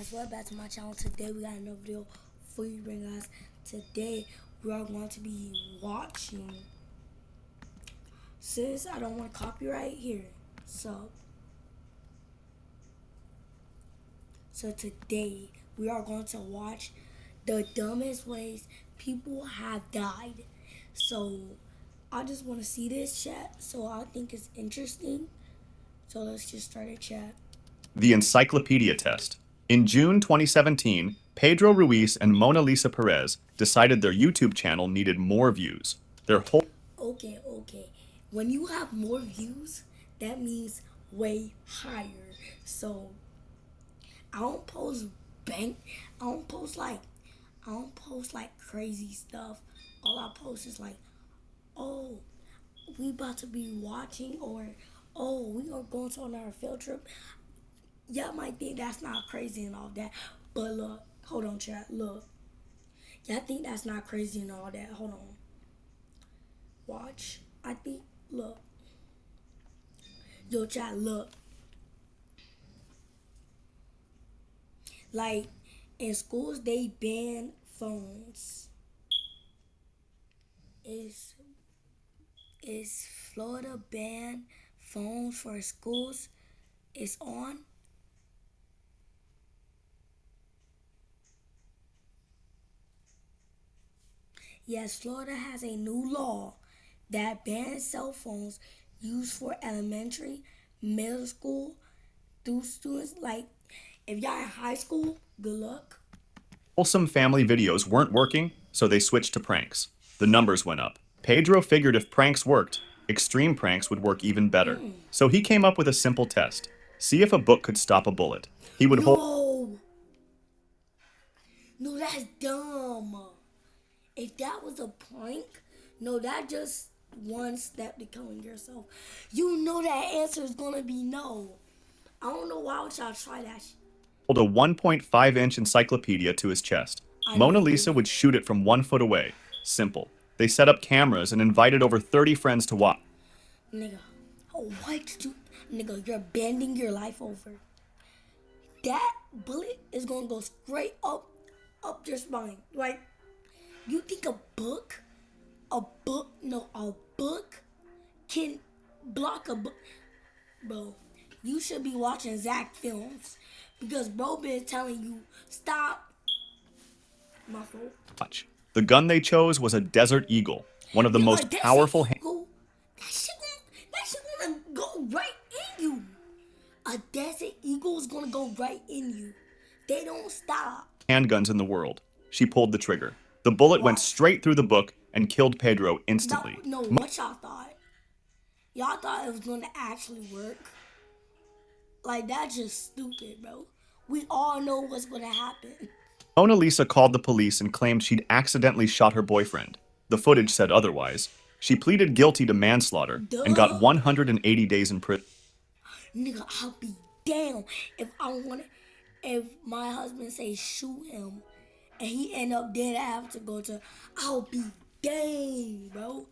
Guys, welcome back to my channel. Today we got another video for you, guys. Today we are going to be watching. Since I don't want copyright here, so today we are going to watch the dumbest ways people have died. So I just want to see this chat. So I think it's interesting. So let's just start a chat. The Encyclopedia Test. In June 2017, Pedro Ruiz and Mona Lisa Perez decided their YouTube channel needed more views. Their whole Okay. When you have more views, that means way higher. So I don't post bank. I don't post like crazy stuff. All I post is like, oh, we about to be watching, or oh, we are going on our field trip. Y'all might think that's not crazy and all that, but look, hold on, chat. Look, y'all think that's not crazy and all that. Hold on. Watch. I think. Look. Yo, chat. Look. Like in schools, they ban phones. Is Florida ban phones for schools? It's on. Yes, Florida has a new law that bans cell phones used for elementary, middle school, through students. Like, if y'all in high school, good luck. wholesome family videos weren't working, so they switched to pranks. The numbers went up. Pedro figured if pranks worked, extreme pranks would work even better. So he came up with a simple test. See if a book could stop a bullet. He would hold No, that's dumb. If that was a prank, no, that just one step to killing yourself. You know that answer is gonna be no. I don't know why would y'all try that. a 1.5-inch encyclopedia to his chest. Mona Lisa would shoot it from 1 foot away. Simple. They set up cameras and invited over 30 friends to watch. Nigga, nigga, you're bending your life over. That bullet is gonna go straight up your spine. Like, you think a book can block a book? Bro, you should be watching Zach films because bro been telling you stop. My fault. Watch. The gun they chose was a Desert Eagle, one of the most powerful that shit gonna go right in you. A Desert Eagle is gonna go right in you. They don't stop. handguns in the world. She pulled the trigger. The bullet went straight through the book and killed Pedro instantly. No, what y'all thought? Y'all thought it was gonna actually work? Like, that's just stupid, bro. We all know what's gonna happen. Mona Lisa called the police and claimed she'd accidentally shot her boyfriend. The footage said otherwise. She pleaded guilty to manslaughter and got 180 days in prison. Nigga, I'll be damn if my husband say shoot him and he end up dead, I have to go to, I'll be dang, bro.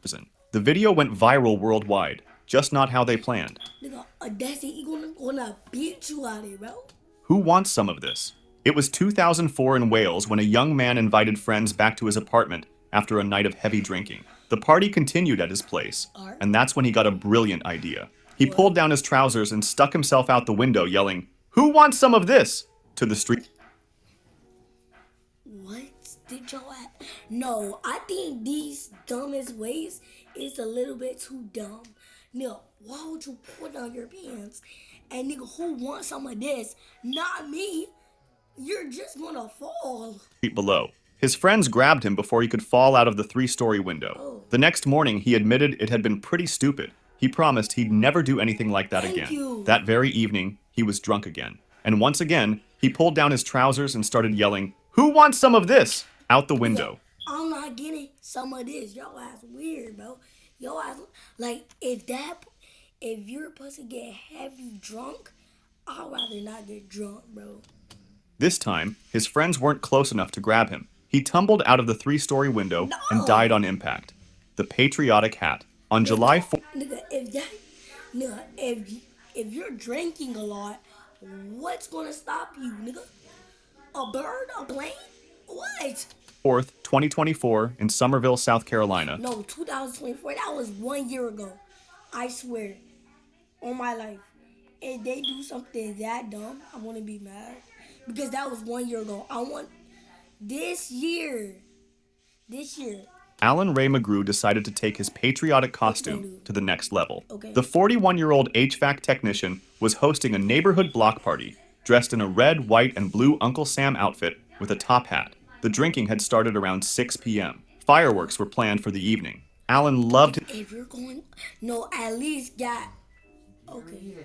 The video went viral worldwide, just not how they planned. Nigga, a Desert Eagle gonna beat you out of here, bro. Who wants some of this? It was 2004 in Wales when a young man invited friends back to his apartment after a night of heavy drinking. The party continued at his place, and that's when he got a brilliant idea. He pulled down his trousers and stuck himself out the window, yelling, "Who wants some of this?" to the street. What did y'all at? No, I think these dumbest ways is a little bit too dumb. Nigga, why would you put on your pants? And nigga, who wants some of this? Not me. You're just gonna fall. Below. His friends grabbed him before he could fall out of the 3-story window. The next morning, he admitted it had been pretty stupid. He promised he'd never do anything like that again. That very evening, he was drunk again. And once again, he pulled down his trousers and started yelling, "Who wants some of this?" out the window. I'm not getting some of this. Y'all ass weird, bro. Y'all ass, like, if you're supposed to get heavy drunk, I'd rather not get drunk, bro. This time, his friends weren't close enough to grab him. He tumbled out of the 3-story window and died on impact. The patriotic hat. On July 4th. Nigga, if you're drinking a lot, what's gonna stop you, nigga? A bird? A plane? What? 4th, 2024, in Somerville, South Carolina. No, 2024. That was 1 year ago. I swear. On my life. If they do something that dumb, I want to be mad. Because that was 1 year ago. I want this year. Alan Ray McGrew decided to take his patriotic costume to the next level. The 41-year-old HVAC technician was hosting a neighborhood block party, dressed in a red, white, and blue Uncle Sam outfit with a top hat. The drinking had started around 6 p.m. Fireworks were planned for the evening. Alan loved if you're going, no, at least got, okay,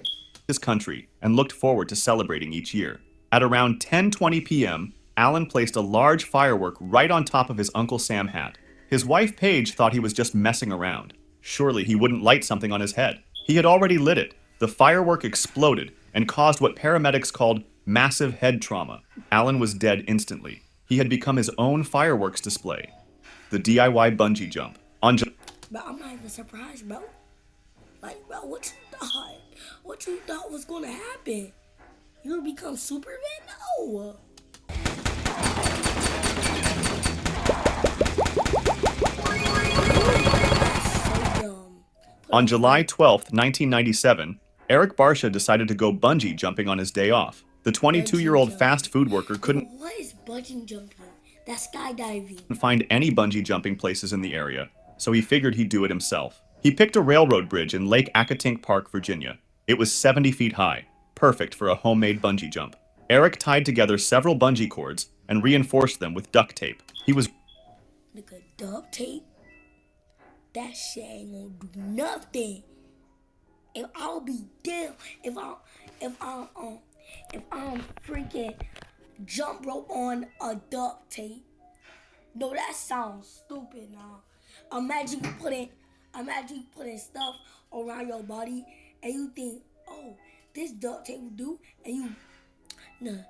his country and looked forward to celebrating each year. At around 10:20 p.m., Alan placed a large firework right on top of his Uncle Sam hat. His wife Paige thought he was just messing around. Surely he wouldn't light something on his head. He had already lit it. The firework exploded and caused what paramedics called massive head trauma. Alan was dead instantly. He had become his own fireworks display. The DIY bungee jump. But I'm not even surprised, bro. Like, bro, what you thought? What you thought was gonna happen? You would become Superman? No. On July 12, 1997, Eric Barsha decided to go bungee jumping on his day off. The 22-year-old fast food worker couldn't What is bungee jumping? That's skydiving. Find any bungee jumping places in the area, so he figured he'd do it himself. He picked a railroad bridge in Lake Accotink Park, Virginia. It was 70 feet high, perfect for a homemade bungee jump. Eric tied together several bungee cords and reinforced them with duct tape. Nigga, duct tape? That shit ain't gonna do nothing. If I'll be damn, if I'm freaking jump rope on a duct tape. No, that sounds stupid now. Imagine you putting stuff around your body and you think, oh, this duct tape will do, and you, nah,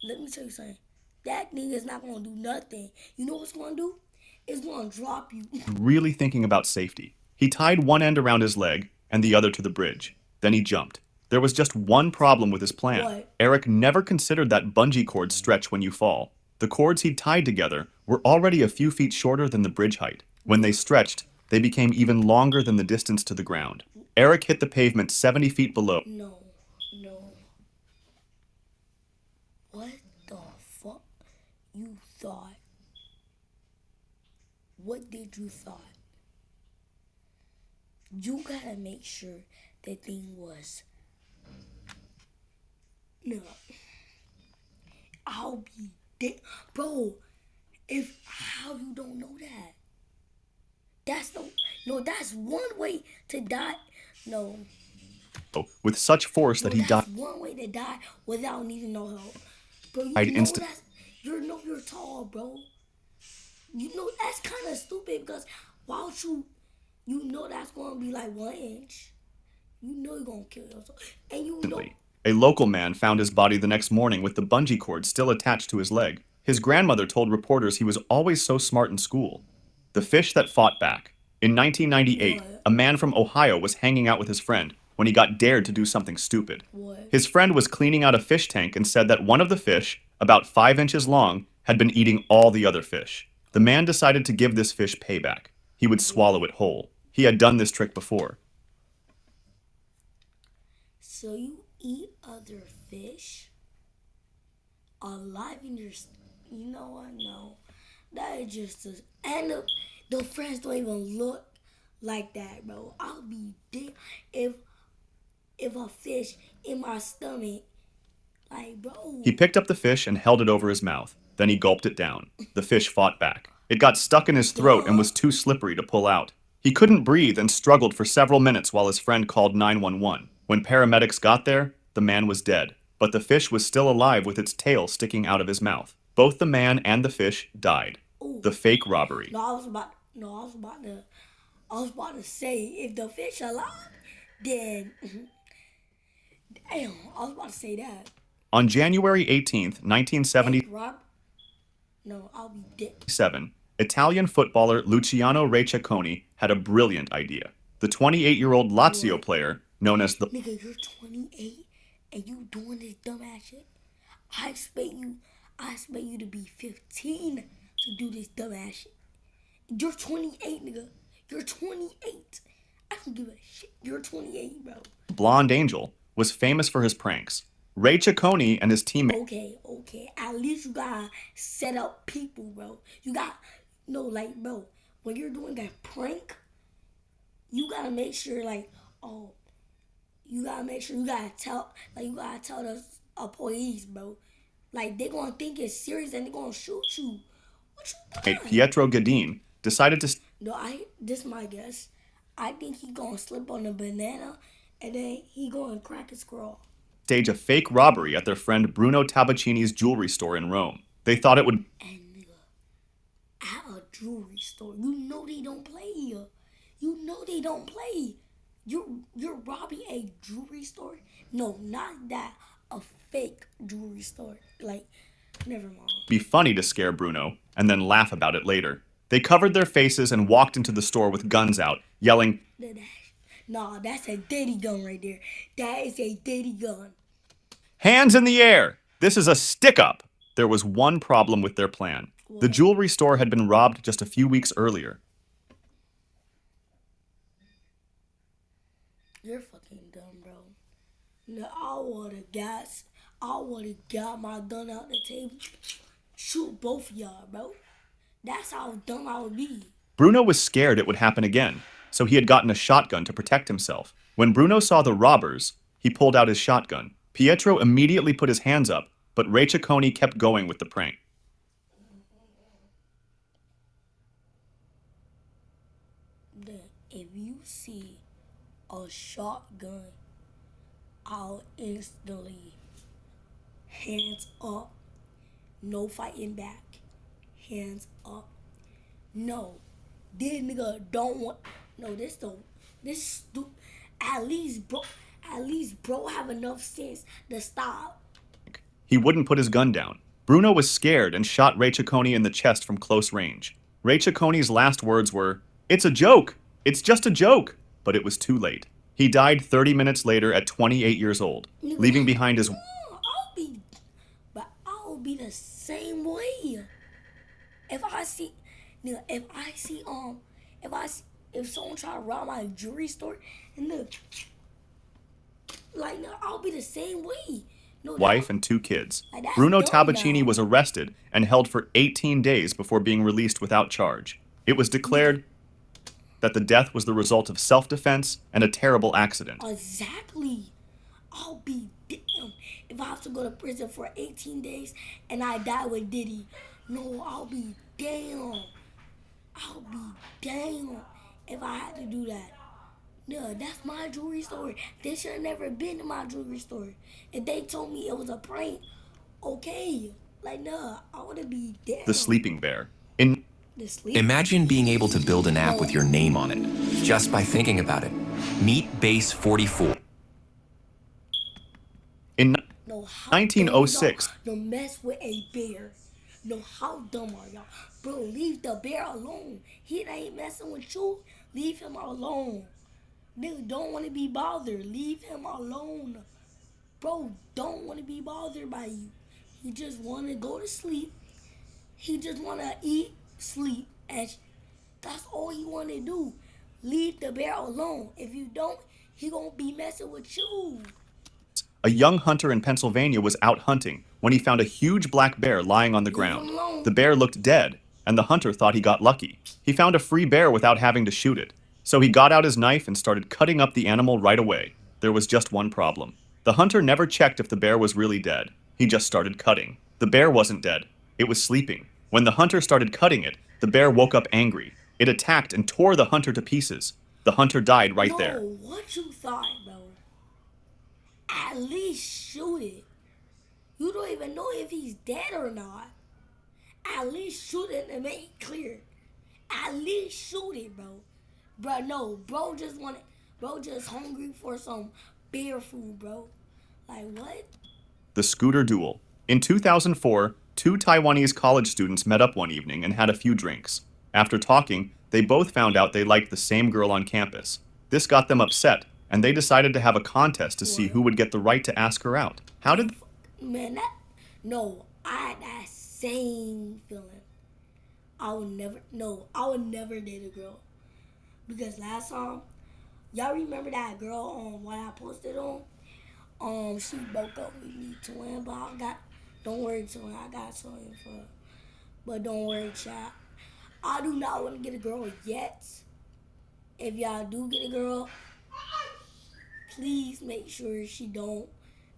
let me tell you something. That thing is not gonna do nothing. You know what it's gonna do? It's gonna drop you. Really thinking about safety. He tied one end around his leg and the other to the bridge. Then he jumped. There was just one problem with his plan. What? Eric never considered that bungee cords stretch when you fall. The cords he'd tied together were already a few feet shorter than the bridge height. When they stretched, they became even longer than the distance to the ground. Eric hit the pavement 70 feet below. No. What the fuck you thought? What did you thought? You gotta make sure that thing was. No. I'll be dead. Bro, how you don't know that? That's one way to die. No. With such force that he died. That's one way to die without needing no help. Bro, you're tall, bro. You know that's kind of stupid because why would you know that's going to be like 1 inch. You know you're going to kill yourself. And you know. A local man found his body the next morning with the bungee cord still attached to his leg. His grandmother told reporters he was always so smart in school. The fish that fought back. In 1998, a man from Ohio was hanging out with his friend when he got dared to do something stupid. His friend was cleaning out a fish tank and said that one of the fish, about 5 inches long, had been eating all the other fish. The man decided to give this fish payback. He would swallow it whole. He had done this trick before. So you eat other fish alive in your... You know what? No. That is just... And the friends don't even look like that, bro. I'll be dead if a fish in my stomach, like, bro. He picked up the fish and held it over his mouth. Then he gulped it down. The fish fought back. It got stuck in his throat and was too slippery to pull out. He couldn't breathe and struggled for several minutes while his friend called 911. When paramedics got there, the man was dead, but the fish was still alive with its tail sticking out of his mouth. Both the man and the fish died. Ooh. The fake robbery. I was about to say, if the fish alive, then damn, I was about to say that. On January 18th, 1977, I'll be dead. Italian footballer Luciano Recchiaconi had a brilliant idea. The 28-year-old Lazio player, known as the... Nigga, you're 28 and you doing this dumbass shit? I I expect you to be 15 to do this dumbass shit. You're 28, nigga. You're 28. I don't give a shit. You're 28, bro. Blonde Angel, was famous for his pranks. Ray Ciccone and his teammates. Okay. At least you gotta set up people, bro. You got, no, like, bro, when you're doing that prank, you gotta make sure, like, oh, you gotta make sure you gotta tell the police, bro. Like, they gonna think it's serious and they gonna shoot you. What you doing? Pietro Gadin decided to... This my guess. I think he gonna slip on a banana and then he gonna crack his skull. Stage a fake robbery at their friend Bruno Tabacini's jewelry store in Rome. They thought it would... And nigga, at a jewelry store, you know they don't play here. You know they don't play. You're robbing a jewelry store? No, not that. A fake jewelry store. Like, never mind. Be funny to scare Bruno and then laugh about it later. They covered their faces and walked into the store with guns out, yelling, Nah, that's a daddy gun right there. That is a daddy gun. Hands in the air! This is a stick-up! There was one problem with their plan. What? The jewelry store had been robbed just a few weeks earlier. You're fucking dumb, bro. No, I would've got my gun out the table. Shoot both of y'all, bro. That's how dumb I would be. Bruno was scared it would happen again, so he had gotten a shotgun to protect himself. When Bruno saw the robbers, he pulled out his shotgun. Pietro immediately put his hands up, but Ray Ciccone kept going with the prank. If you see a shotgun, I'll instantly hands up. No fighting back. Hands up. No. This nigga don't want. No, at least bro have enough sense to stop. He wouldn't put his gun down. Bruno was scared and shot Ray Ciccone in the chest from close range. Ray Ciccone's last words were, "It's a joke! It's just a joke!" But it was too late. He died 30 minutes later at 28 years old, leaving behind his... I'll be the same way. If someone try to rob my jewelry store, and I'll be the same way. No, wife and 2 kids. Bruno Tabacini was arrested and held for 18 days before being released without charge. It was declared that the death was the result of self-defense and a terrible accident. Exactly. I'll be damned if I have to go to prison for 18 days and I die with Diddy. No, I'll be damned. I'll be damned if I had to do that. No, that's my jewelry store. They should have never been to my jewelry store. If they told me it was a prank, okay. Like, no, I would have been damned. The Sleeping Bear. Imagine being able to build an app with your name on it, just by thinking about it. Meet Base 44. In 1906... Don't mess with a bear. No, how dumb are y'all? Bro, leave the bear alone. He ain't messing with you. Leave him alone. Nigga don't want to be bothered. Leave him alone. Bro, don't want to be bothered by you. He just want to go to sleep. He just want to eat, sleep, and that's all he want to do. Leave the bear alone. If you don't, he gonna be messing with you. A young hunter in Pennsylvania was out hunting when he found a huge black bear lying on the ground. The bear looked dead, and the hunter thought he got lucky. He found a free bear without having to shoot it. So he got out his knife and started cutting up the animal right away. There was just one problem. The hunter never checked if the bear was really dead. He just started cutting. The bear wasn't dead. It was sleeping. When the hunter started cutting it, the bear woke up angry. It attacked and tore the hunter to pieces. The hunter died right there. What you thought, bro? At least shoot it. You don't even know if he's dead or not. At least shoot it and make it clear. At least shoot it, bro. Bro, no, bro just hungry for some bear food, bro. Like, what? The Scooter Duel. In 2004, 2 Taiwanese college students met up one evening and had a few drinks. After talking, they both found out they liked the same girl on campus. This got them upset, and they decided to have a contest to see who would get the right to ask her out. How did... Man, I had that same feeling. I would never date a girl. Because last time, y'all remember that girl on what I posted on? She broke up with me, twin, but don't worry, twin, I got something for her. But don't worry, child. I do not want to get a girl yet. If y'all do get a girl, please make sure she don't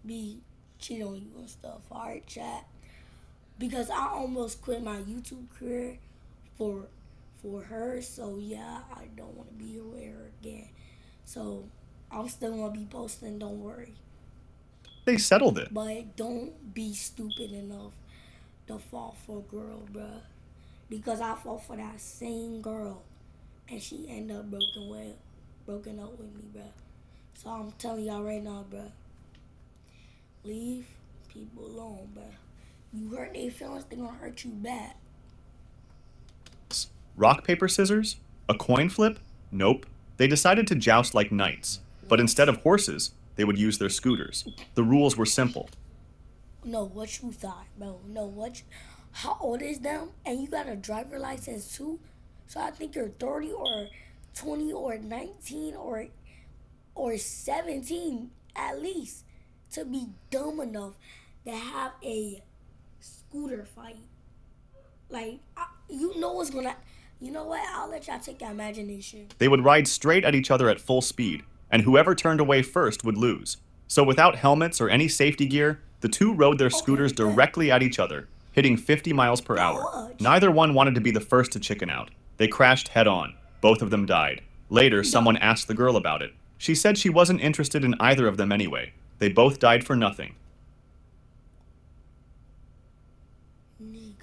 be cheating on you and stuff. Alright, chat? Because I almost quit my YouTube career for her. So yeah, I don't want to be with her again. So I'm still gonna be posting. Don't worry. They settled it. But don't be stupid enough to fall for a girl, bruh. Because I fought for that same girl, and she ended up broken up with me, bruh. So I'm telling y'all right now, bruh. Leave people alone, bruh. You hurt their feelings, they gonna hurt you bad. Rock, paper, scissors? A coin flip? Nope. They decided to joust like knights, but instead of horses, they would use their scooters. The rules were simple. No, what you thought, bro? How old is them? And you got a driver license too? So I think you're 30 or 20 or 19 or 17 at least to be dumb enough to have a scooter fight. Like, you know what's gonna... You know what? I'll let y'all take your imagination. They would ride straight at each other at full speed, and whoever turned away first would lose. So without helmets or any safety gear, the two rode their scooters directly at each other, hitting 50 miles per hour. Neither one wanted to be the first to chicken out. They crashed head on. Both of them died. Later, someone asked the girl about it. She said she wasn't interested in either of them anyway. They both died for nothing. Nigga,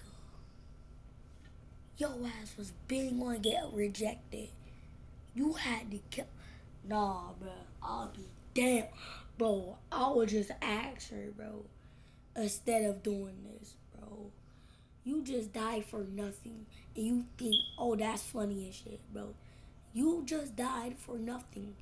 your ass was big on get rejected. You had to kill... Nah, bro. I'll be damn. Bro, I would just ask her, bro. Instead of doing this, bro. You just died for nothing. And you think, oh, that's funny and shit, bro. You just died for nothing.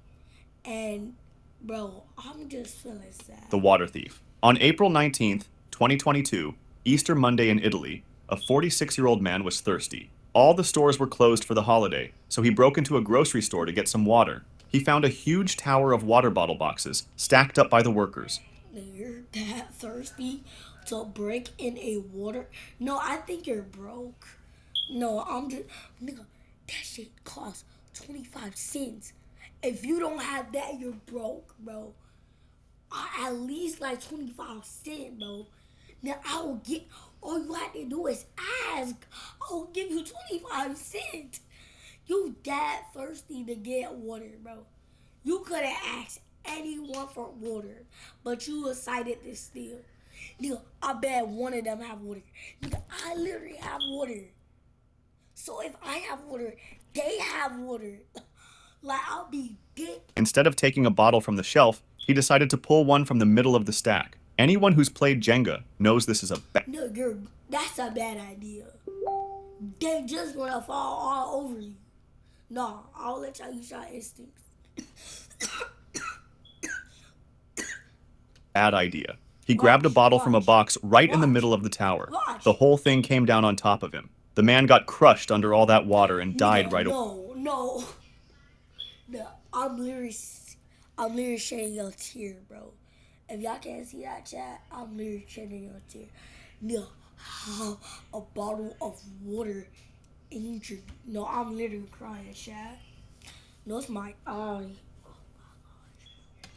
And, bro, I'm just feeling sad. The Water Thief. On April 19th, 2022, Easter Monday in Italy, a 46-year-old man was thirsty. All the stores were closed for the holiday, so he broke into a grocery store to get some water. He found a huge tower of water bottle boxes stacked up by the workers. You're that thirsty to break in a water? No, I think you're broke. No, I'm just... Nigga, that shit costs 25 cents. If you don't have that, you're broke, bro. At least like 25 cents, bro. Now, I will get... All you have to do is ask. I will give you 25 cents. You that thirsty to get water, bro. You could have asked anyone for water, but you decided to steal. Nigga, I bet one of them have water. Nigga, I literally have water. So if I have water, they have water. Like, I'll be dick. Instead of taking a bottle from the shelf, he decided to pull one from the middle of the stack. Anyone who's played Jenga knows this is a bad... No, that's a bad idea. They just gonna fall all over you. No, I'll let y'all use your instincts. Bad idea. He grabbed a bottle from a box right in the middle of the tower. The whole thing came down on top of him. The man got crushed under all that water and died right away. No. I'm literally shedding a tear, bro. If y'all can't see that, chat, I'm literally shedding a tear. No, a bottle of water injured. No, I'm literally crying, chat. No, it's my eye.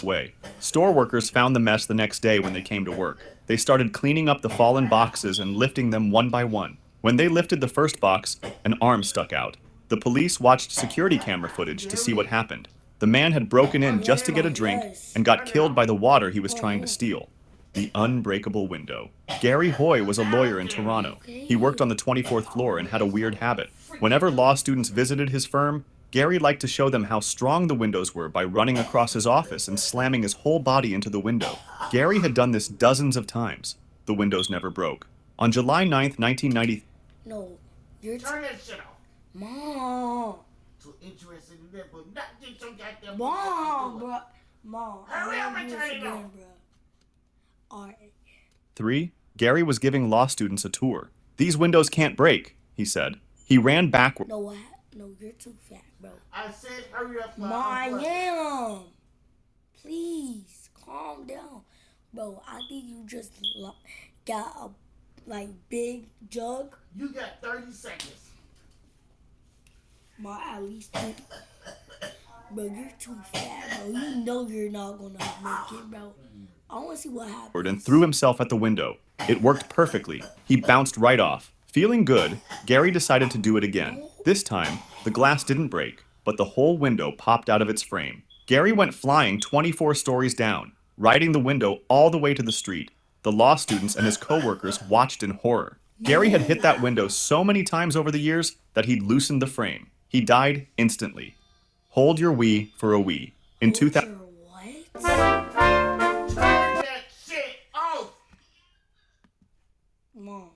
Way. Store workers found the mess the next day when they came to work. They started cleaning up the fallen boxes and lifting them one by one. When they lifted the first box, an arm stuck out. The police watched security camera footage to see what happened. The man had broken in just to get a drink and got killed by the water he was trying to steal. The unbreakable window. Gary Hoy was a lawyer in Toronto. He worked on the 24th floor and had a weird habit. Whenever law students visited his firm, Gary liked to show them how strong the windows were by running across his office and slamming his whole body into the window. Gary had done this dozens of times. The windows never broke. On July 9th, 1990... No, you're... Turn that shit off. Mom. Too interested in that, but not get some goddamn... Mom, bro. Mom. Hurry up and turn it off. Alright. 3, Gary was giving law students a tour. "These windows can't break," he said. He ran backward. No, you're too fat, bro. I said hurry up. I am. Please, calm down. Bro, I think you just got a, big jug. You got 30 seconds. At least 2. Bro, you're too fat, bro. You know you're not gonna make it, bro. I wanna see what happens. And threw himself at the window. It worked perfectly. He bounced right off. Feeling good, Gary decided to do it again. This time, the glass didn't break, but the whole window popped out of its frame. Gary went flying 24 stories down, riding the window all the way to the street. The law students and his co-workers watched in horror. Gary had hit that window so many times over the years that he'd loosened the frame. He died instantly. Hold your Wii for a Wii. In 2000. What? Turn that shit off. Mom.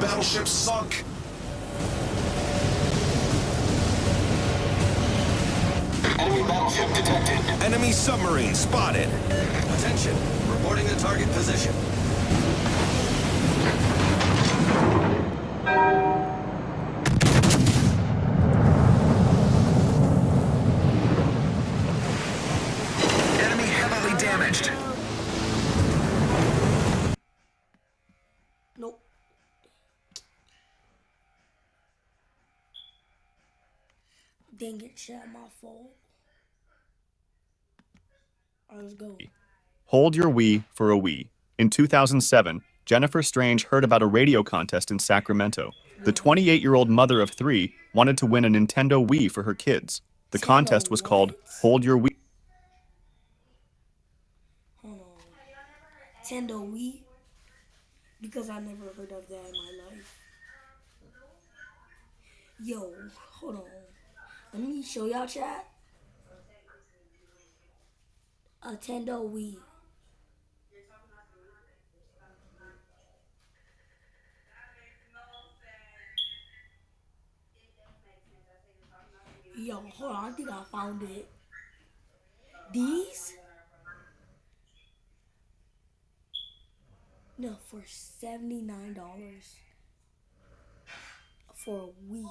Battleship sunk. Enemy battleship detected. Enemy submarine spotted. Attention. Reporting the target position. Enemy heavily damaged. Nope. Dang it, chat, my fault. Let's go. Hold your Wii for a Wii. In 2007, Jennifer Strange heard about a radio contest in Sacramento. The 28-year-old mother of 3 wanted to win a Nintendo Wii for her kids. The contest was called Hold Your Wii. Hold on. Nintendo Wii? Because I never heard of that in my life. Yo, hold on. Let me show y'all, chat. A Nintendo Wii. Yo, hold on. I think I found it. These? No, for $79 for a Wii.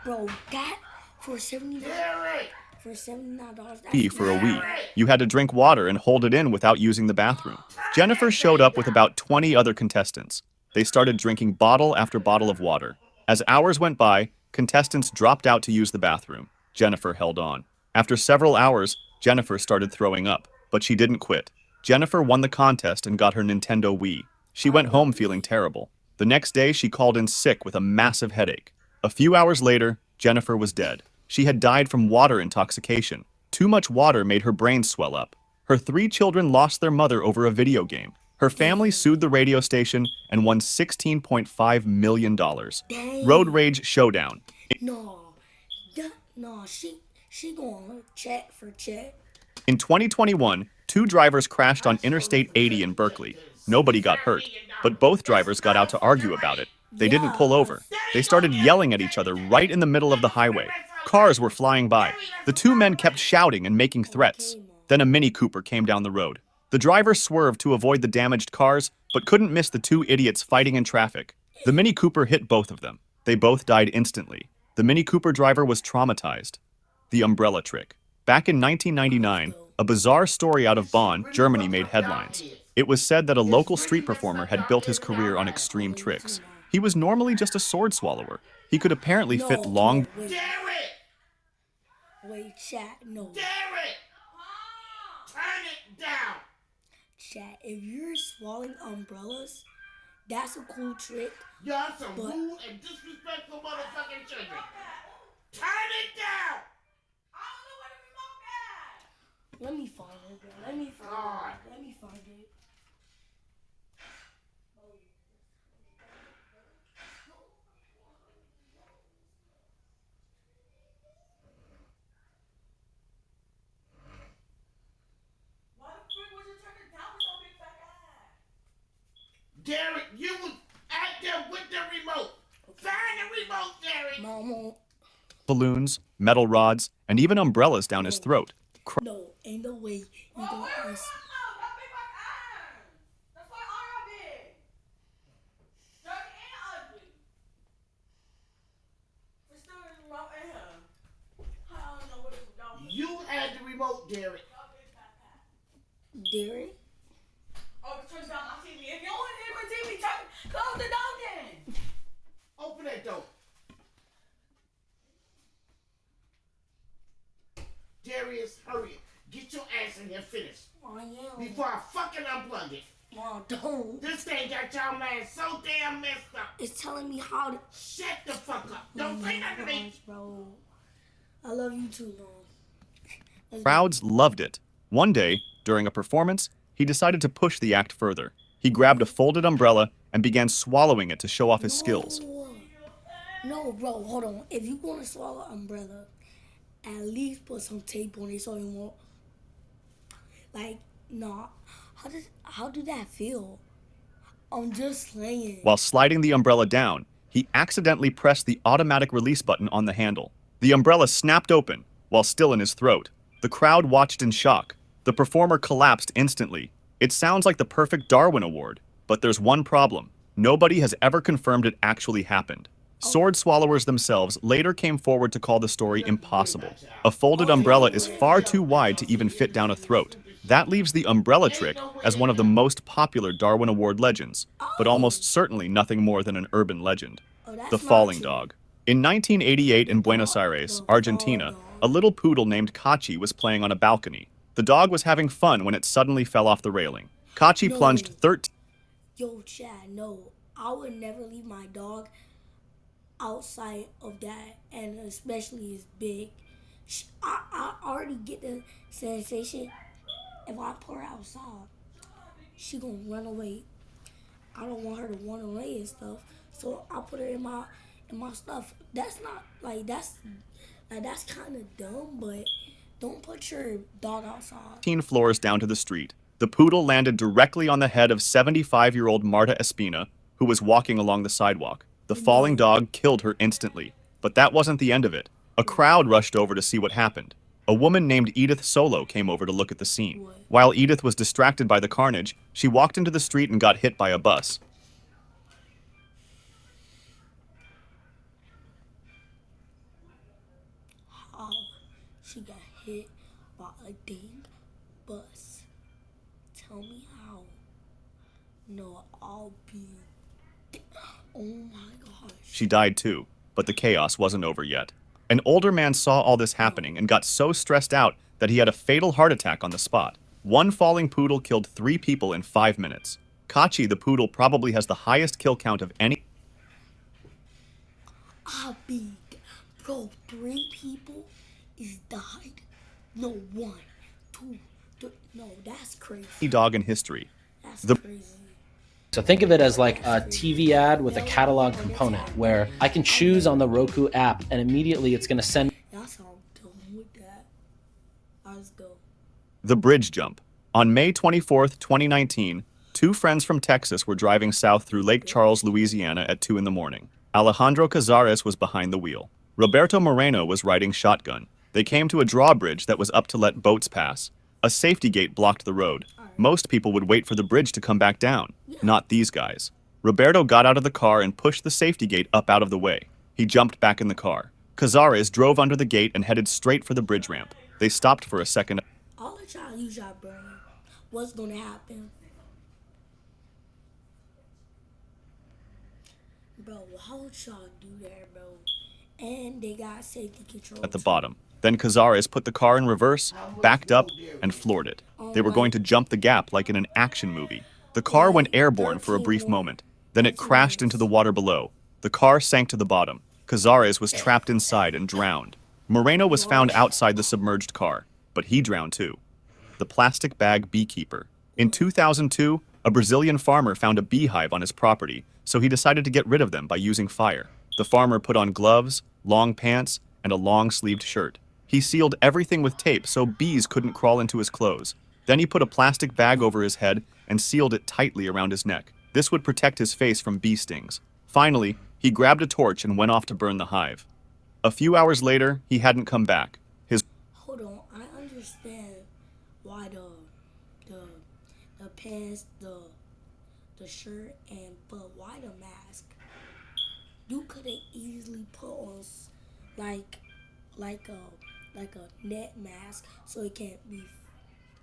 Bro, that for $79. For $79. For a Wii. You had to drink water and hold it in without using the bathroom. Jennifer showed up with about 20 other contestants. They started drinking bottle after bottle of water. As hours went by, contestants dropped out to use the bathroom. Jennifer held on. After several hours, Jennifer started throwing up, but she didn't quit. Jennifer won the contest and got her Nintendo Wii. She went home feeling terrible. The next day, she called in sick with a massive headache. A few hours later, Jennifer was dead. She had died from water intoxication. Too much water made her brain swell up. Her 3 children lost their mother over a video game. Her family sued the radio station and won $16.5 million. Dang. Road Rage Showdown. She going check for check. In 2021, 2 drivers crashed on Interstate 80 in Berkeley. Nobody got hurt, but both drivers got out to argue about it. They didn't pull over. They started yelling at each other right in the middle of the highway. Cars were flying by. The two men kept shouting and making threats. Then a Mini Cooper came down the road. The driver swerved to avoid the damaged cars, but couldn't miss the two idiots fighting in traffic. The Mini Cooper hit both of them. They both died instantly. The Mini Cooper driver was traumatized. The umbrella trick. Back in 1999, a bizarre story out of Bonn, Germany made headlines. It was said that a local street performer had built his career on extreme tricks. He was normally just a sword swallower. He could apparently fit long... Wait, chat, no. Derek! Turn it down! Chat, if you're swallowing umbrellas, that's a cool trick. Y'all some rude and disrespectful motherfucking children. Turn it down! Let me find it, bro. Let me find it. Let me find it. Derek, you was out there with the remote. Find the remote, Derek. Mama. Balloons, metal rods, and even umbrellas down his throat. No, ain't no way you gonna ask. You had the remote, Derek. Derek? Oh, turn down my TV. If you don't want to hear my TV, close the door then. Open that door. Darius, hurry. Get your ass in here finished. I am. Before I fucking unplug it. Mom, don't. This thing got y'all man so damn messed up. It's telling me how to. Shut the fuck up. Don't say nothing to me. Bro. I love you too, Mom. Crowds loved it. One day, during a performance, he decided to push the act further. He grabbed a folded umbrella and began swallowing it to show off his skills. No, bro, hold on. If you want to swallow an umbrella, at least put some tape on it so you won't. Like, nah. How did that feel? I'm just saying. While sliding the umbrella down, he accidentally pressed the automatic release button on the handle. The umbrella snapped open while still in his throat. The crowd watched in shock. The performer collapsed instantly. It sounds like the perfect Darwin Award, but there's one problem. Nobody has ever confirmed it actually happened. Sword swallowers themselves later came forward to call the story impossible. A folded umbrella is far too wide to even fit down a throat. That leaves the umbrella trick as one of the most popular Darwin Award legends, but almost certainly nothing more than an urban legend. The falling dog. In 1988 in Buenos Aires, Argentina, a little poodle named Kachi was playing on a balcony. The dog was having fun when it suddenly fell off the railing. Kachi plunged 13... Yo, Chad, no. I would never leave my dog outside of that, and especially it's big. I already get the sensation if I put her outside, she gonna run away. I don't want her to run away and stuff, so I put her in my stuff. That's not like that's kind of dumb, but don't put your dog outside. 15 floors down to the street, the poodle landed directly on the head of 75-year-old Marta Espina, who was walking along the sidewalk. The falling dog killed her instantly, but that wasn't the end of it. A crowd rushed over to see what happened. A woman named Edith Solo came over to look at the scene. While Edith was distracted by the carnage, she walked into the street and got hit by a bus. How she got hit by a dang bus? Tell me how. No, I'll be... Oh my gosh. She died too, but the chaos wasn't over yet. An older man saw all this happening and got so stressed out that he had a fatal heart attack on the spot. One falling poodle killed 3 people in 5 minutes. Kachi the poodle probably has the highest kill count of any... I'll be... Bro, 3 people is died? No, 1, 2, 3... No, that's crazy. ...dog in history. That's crazy. So think of it as like a TV ad with a catalog component where I can choose on the Roku app and immediately it's going to send. Y'all sound dumb with that. Let's go. The bridge jump. On May 24th, 2019, 2 friends from Texas were driving south through Lake Charles, Louisiana at 2 in the morning. Alejandro Cazares was behind the wheel. Roberto Moreno was riding shotgun. They came to a drawbridge that was up to let boats pass. A safety gate blocked the road. Most people would wait for the bridge to come back down. Not these guys. Roberto got out of the car and pushed the safety gate up out of the way. He jumped back in the car. Cazares drove under the gate and headed straight for the bridge ramp. They stopped for a second. I'll let y'all use your brain. What's gonna happen? Bro, how would y'all do that, bro? And they got safety control At the bottom. Then Cazares put the car in reverse, backed up, and floored it. They were going to jump the gap like in an action movie. The car went airborne for a brief moment. Then it crashed into the water below. The car sank to the bottom. Cazares was trapped inside and drowned. Moreno was found outside the submerged car, but he drowned too. The plastic bag beekeeper. In 2002, a Brazilian farmer found a beehive on his property, so he decided to get rid of them by using fire. The farmer put on gloves, long pants, and a long-sleeved shirt. He sealed everything with tape so bees couldn't crawl into his clothes. Then he put a plastic bag over his head and sealed it tightly around his neck. This would protect his face from bee stings. Finally, he grabbed a torch and went off to burn the hive. A few hours later, he hadn't come back. Hold on, I understand why the pants, the shirt, but why the mask? You could have easily put on like a net mask so it can't be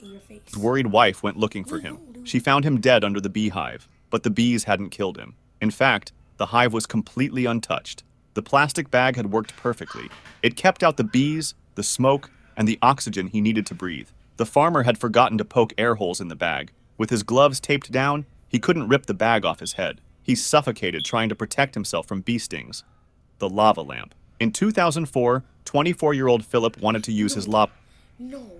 in your face. His worried wife went looking for him. She found him dead under the beehive, but the bees hadn't killed him. In fact, the hive was completely untouched. The plastic bag had worked perfectly. It kept out the bees, the smoke, and the oxygen he needed to breathe. The farmer had forgotten to poke air holes in the bag. With his gloves taped down, he couldn't rip the bag off his head. He suffocated trying to protect himself from bee stings. The lava lamp. In 2004, 24-year-old Philip wanted to use his lava. No,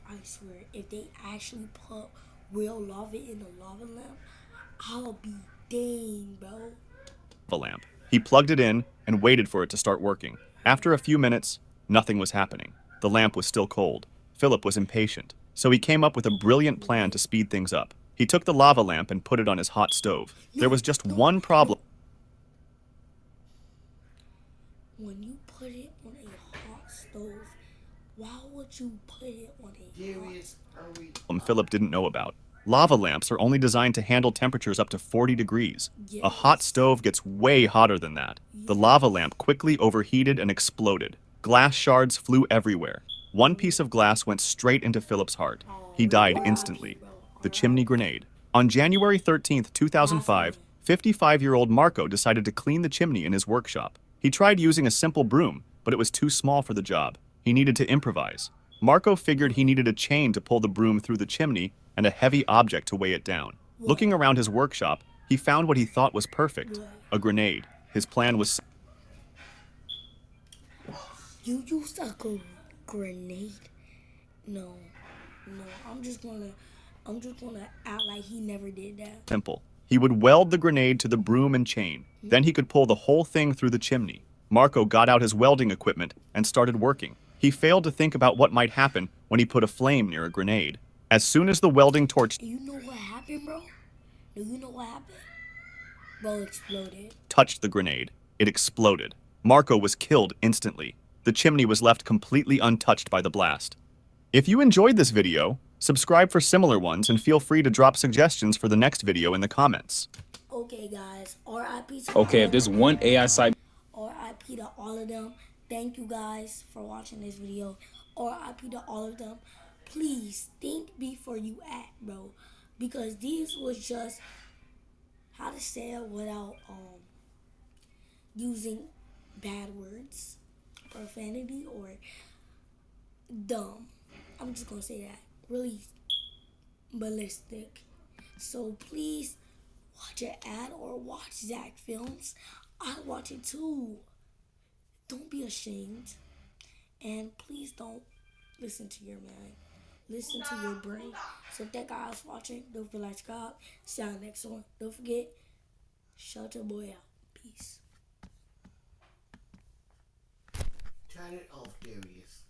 I swear, if they actually put real lava in the lava lamp, I'll be dang, bro. Lamp. He plugged it in and waited for it to start working. After a few minutes, nothing was happening. The lamp was still cold. Philip was impatient, so he came up with a brilliant plan to speed things up. He took the lava lamp and put it on his hot stove. There was just one problem. When you put it on a hot stove, why would you put it on a hot stove? Philip didn't know about. Lava lamps are only designed to handle temperatures up to 40 degrees. Yes. A hot stove gets way hotter than that. The lava lamp quickly overheated and exploded. Glass shards flew everywhere. One piece of glass went straight into Philip's heart. He died instantly. The chimney grenade. On January 13th, 2005, 55-year-old Marco decided to clean the chimney in his workshop. He tried using a simple broom, but it was too small for the job. He needed to improvise. Marco figured he needed a chain to pull the broom through the chimney and a heavy object to weigh it down. Looking around his workshop, he found what he thought was perfect, a grenade. His plan was... You used a grenade? No, I'm just gonna act like he never did that. simple. He would weld the grenade to the broom and chain. Then he could pull the whole thing through the chimney. Marco got out his welding equipment and started working. He failed to think about what might happen when he put a flame near a grenade. As soon as the welding torch... You know what happened, bro? Do you know what happened? Bro exploded. Touched the grenade. It exploded. Marco was killed instantly. The chimney was left completely untouched by the blast. If you enjoyed this video, subscribe for similar ones and feel free to drop suggestions for the next video in the comments. Okay, guys. R.I.P. to Okay, if there's one AI site... R.I.P. to all of them. Thank you guys for watching this video. R.I.P. to all of them. Please think before you act, bro. Because these was just how to say it without using bad words, profanity, or dumb. I'm just gonna say that. Really ballistic. So please watch an ad or watch Zach Films. I watch it too. Don't be ashamed. And please don't listen to your man. Listen to your brain. So thank guys for watching. Don't feel like subscribe. See you on the next one. Don't forget, shout your boy out. Peace. Turn it off, Darius.